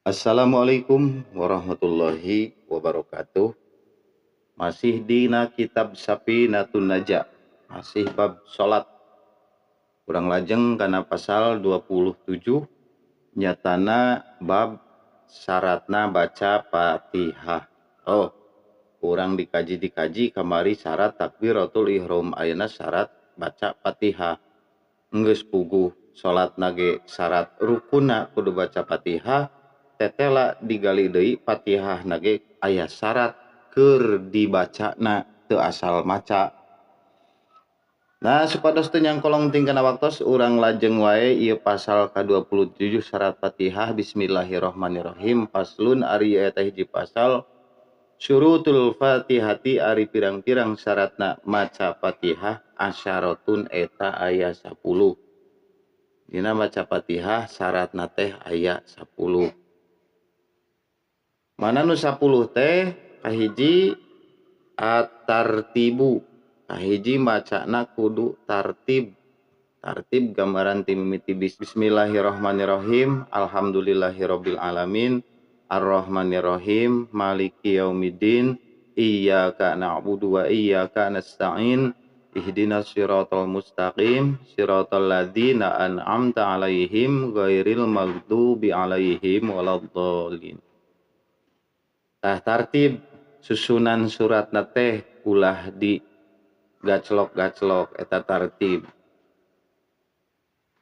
Assalamualaikum warahmatullahi wabarakatuh. Masih dina kitab Safinatun Najah. Masih bab salat. Urang lajeng kana pasal 27 nyatana bab syaratna baca Fatihah. Urang dikaji kamari syarat takbiratul ihram ayeuna syarat baca Fatihah. Geus puguh salatna ge syarat rukunna kudu baca Fatihah. Tetela digali deui Fatihahna ge aya syarat keur dibacana teu asal maca. Nah, supados teu nyangkolong tingkana waktos urang lajeng wae ieu pasal ka-27 syarat Fatihah. Bismillahirrahmanirrahim. Faslun ari eta hiji pasal syurutul Fatihati ari pirang-pirang syaratna maca Fatihah asyaratun eta aya 10. Dina maca Fatihah syaratna teh aya 10. Mana nu 10 teh kahiji at-tartibu. Kahiji macana kudu tartib. Tartib gambaran ti mimiti bismillahirrahmanirrahim. Alhamdulillahirabbil alamin. Arrahmanirrahim. Maliki yaumiddin. Iyyaka na'budu wa iyyaka nasta'in. Ihdinas siratal mustaqim. Siratal ladzina an'amta 'alaihim ghairil maghdubi 'alaihim waladdallin. Tartib susunan suratna teh ulah di gaclok-gaclok eta tartib.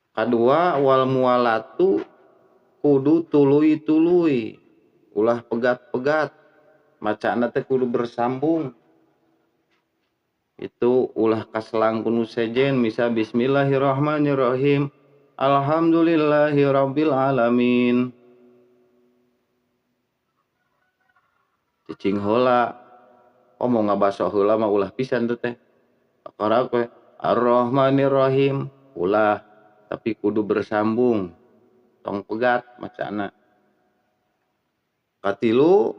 Kadua wal mualatu kudu tuluy-tuluy, ulah pegat-pegat. Macana teh kudu bersambung. Itu ulah kaselangkun sejen misal bismillahirrahmanirrahim. Alhamdulillahirabbil alamin. Cicing heula mau ngabaso heula mah ulah pisan teh. Akara we Ar-Rahmanir-Rahim ulah tapi kudu bersambung. Tong pegat macana. Katilu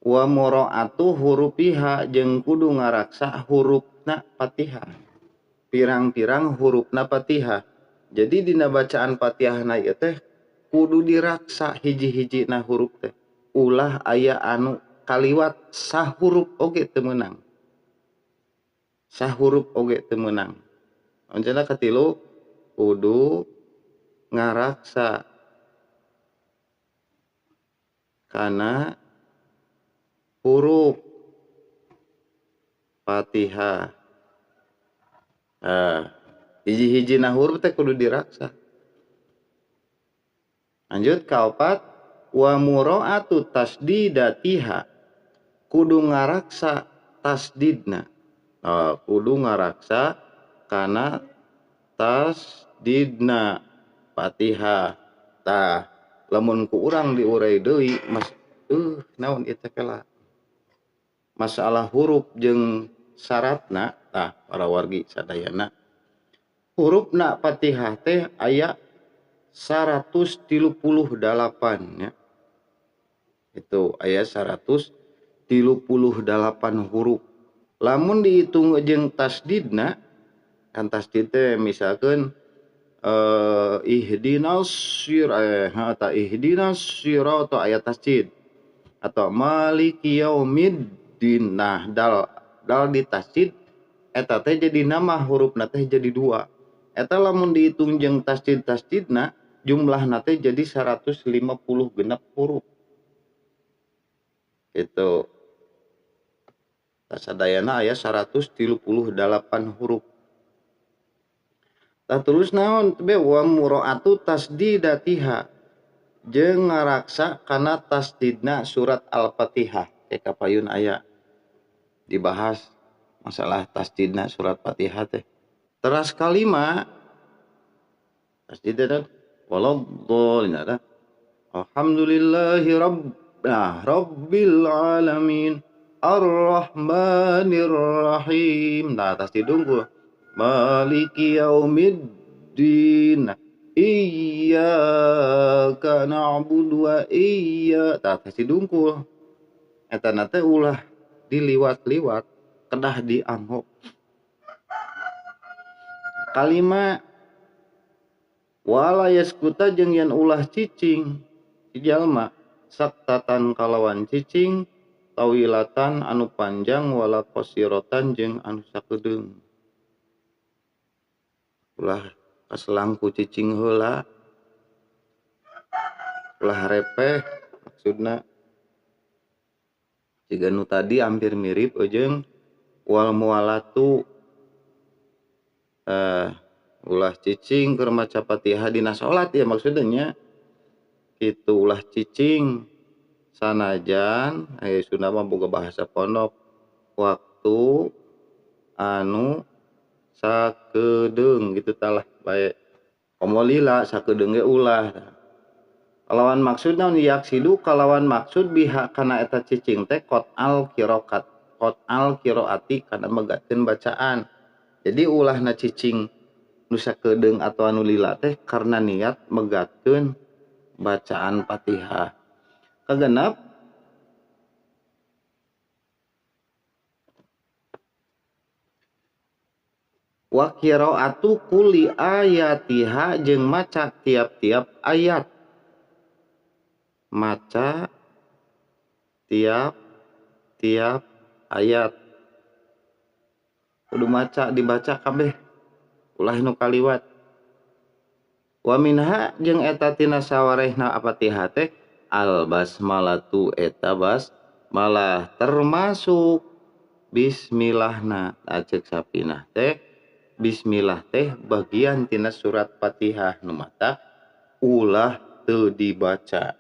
wa muraatu hurufiha jeung kudu ngaraksa hurufna Fatihah. Pirang-pirang hurufna Fatihah. Jadi dina bacaan Fatihahna ieu teh kudu diraksa hiji-hijina huruf teh. Ulah aya anu kaliwat sahuruf oge teu meunang. Sahuruf oge teu meunang. Anjeunna katilu kudu ngaraksa kana huruf Fatihah. Hiji-hijina huruf teh kudu diraksa. Lanjut kaopat wa muraatu tasdidatiha kudu ngaraksa tasdidna. Kudu ngaraksa kana tasdidna Fatihah. Tah lamun ku urang diurei deui naon ieu teh kala masalah huruf jeung syaratna. Tah para wargi sadayana hurufna Fatihah teh aya 138 nya. Itu aya 138 huruf. Lamun dihitung jeung tasdidna, kan tasdid teh misalkeun ihdinas sirata aya tasdid atau maliki yaumiddin. Nah, dal di tasdid eta teh jadi nama hurufna teh jadi 2. Eta lamun dihitung jeung tasdidna jumlahna teh jadi 150 genep huruf. Itu sadayana aya 138 huruf. Tah terus naon be wa muraatu tasdidatiha jeung ngaraksa kana tasdidna surat Al-Fatihah. Kapayun aya dibahas masalah tasdidna surat Fatihah teh. Teras kalima tasdidna waladdallin ada alhamdulillahi rabbil alamin arrahmanirrahim. Nah tasdid unggul maliki yaumiddin iyyaka na'budu wa iyyaka. Tasdid unggul eta teh ulah diliwat-liwat kedah dianggap. Kalima wala yaskuta jeung yen ulah cicing si jalma saktatan kalawan cicing tawilatan anu panjang wala qasirotan jeung anu sakedeung. Ulah kaselangku cicing heula ulah repeh maksudna jiga nu tadi hampir mirip jeung wal mualatu ulah cicing keur maca Fatihah dina salat ya maksudnya kitu ulah cicing sanajan aya Sunda mah boga bahasa pondok waktu anu sakedeung gitu talah bae komolila sakedeung ge ulah kalawan maksud naon yaksidu kalawan maksud biha kana eta cicing teh qot al qiraati kana megatkeun bacaan. Jadi ulahna cicing nu sakedeung atau anu lila teh karena niat megatkeun bacaan Fatihah. Kagenep wa qiraatu kulli ayatiha jeung maca tiap-tiap ayat. Maca tiap ayat. Kudu maca dibaca kabeh. Ulah nu kaliwat. Wa minha jeung eta tina sawarehna Fatihah teh al basmalatu eta basmalah termasuk bismillahna ajek sapinah teh bismillah teh bagian tina surat Fatihah nu mata ulah teu dibaca.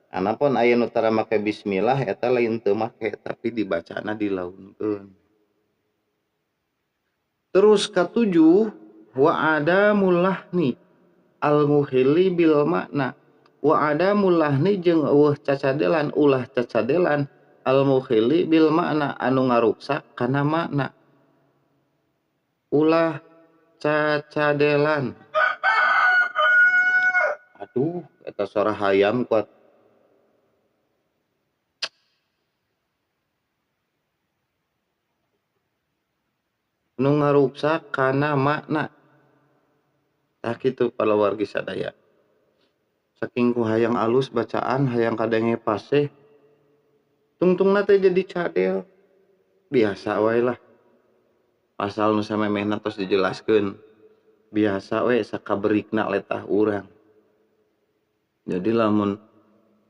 Anapun aya nu tara make bismillah eta lain teu make tapi dibacana dilaunkeun. Terus katujuh wa adamul lahni al muhilli bil makna wa adamul lahni jeung eueuh cacadelan ulah cacadelan al muhilli bil makna anu ngaruksak kana makna. Ulah cacadelan. Aduh eta suara hayam kuat. Nu ngaruksak kana makna. Tah kitu palawargi sadaya. Saking ku hayang alus bacaan, hayang kadenge paseh. Tungtungna teh jadi cadel. Biasa wae lah. Pasal nu samemehna tos dijelaskeun. Biasa we sakabeurikna letah urang. Jadi lamun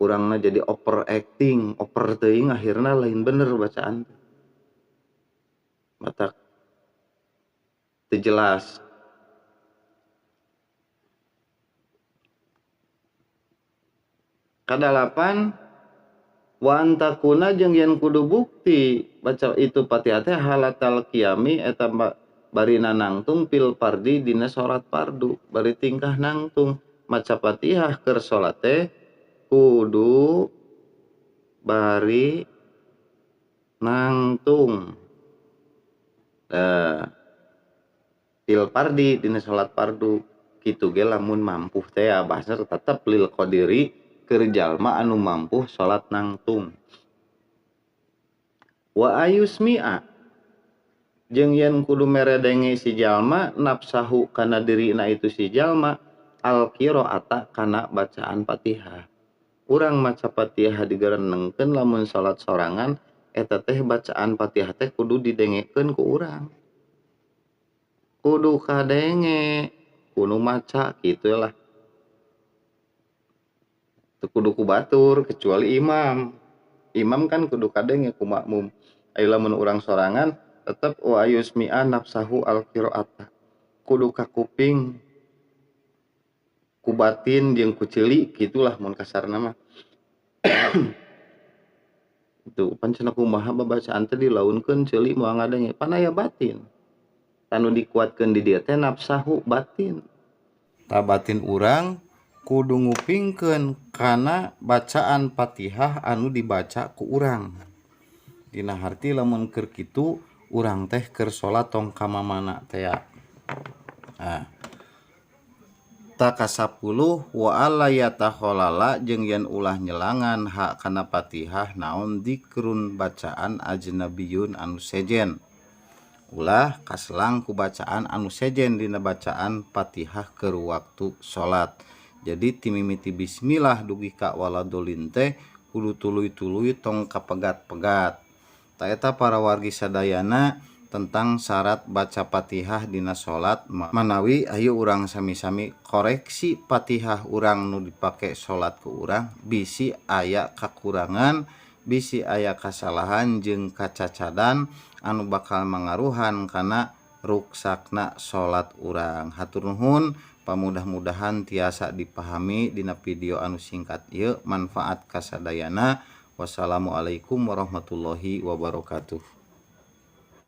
urangna jadi overacting, over teuing akhirna lain bener bacaan. Matak teu jelas. Kadalapan wa antakuna jeung yen kudu bukti baca itu Fatihah teh halatal qiyami eta barina nangtung pil fardi dina salat fardu bari tingkah nangtung maca Fatihah keur salat teh kudu bari nangtung pil fardi dina salat fardu kitu ge lamun mampu teh bahasa tetep lil qadiri keur jalma anu mampu salat nangtung. Wa ayusmi'a jeung yen kudu meredenge si jalma nafsahu kana dirina itu si jalma al qiraata kana bacaan Fatihah. Urang maca Fatihah digerenengkeun lamun salat sorangan eta teh bacaan Fatihah teh kudu didengekeun ku urang. Kudu kadenge, kudu maca kitu lah. Teu kudu ku batur kecuali imam. Imam kan kudu kadenge ku makmum. Aya lamun urang sorangan tetep wa ayusmi'a nafsahu al-qiraata. Kudu ka kuping ku batin jeung ku ceuli gitulah mun kasarna mah. Itu pancena kumaha babacaan teh dilaunkeun ceuli moal ngadenge pan aya batin. Tanu dikuatkeun di dieu teh nafsahu batin. Ta batin urang kudu ngupingkeun kana bacaan Fatihah anu dibaca ku urang. Dina harti lamun keur kitu urang teh keur salat tong ka mamana teh. Ta kasapuluh wa alla yatakhalala jeung yen ulah nyelangan hak kana Fatihah naon dikrun bacaan ajnabiyun anu sejen. Ulah kaselang ku bacaan anu sejen dina bacaan Fatihah keur waktu salat. Jadi timimiti bismillah dugi ka waladolin teh kudu tuluy-tuluy tong kapegat-pegat. Taeta para wargi sadayana tentang syarat baca Fatihah dina salat manawi ayo urang sami-sami koreksi Fatihah urang nu dipake salat ku urang bisi aya kakurangan, bisi aya kasalahan jeung kacacadan anu bakal mangaruhan kana ruksakna salat urang. Hatur nuhun, pamudah-mudahan tiasa dipahami dina video anu singkat ieu manfaat kasadayana. Wassalamualaikum warahmatullahi wabarakatuh.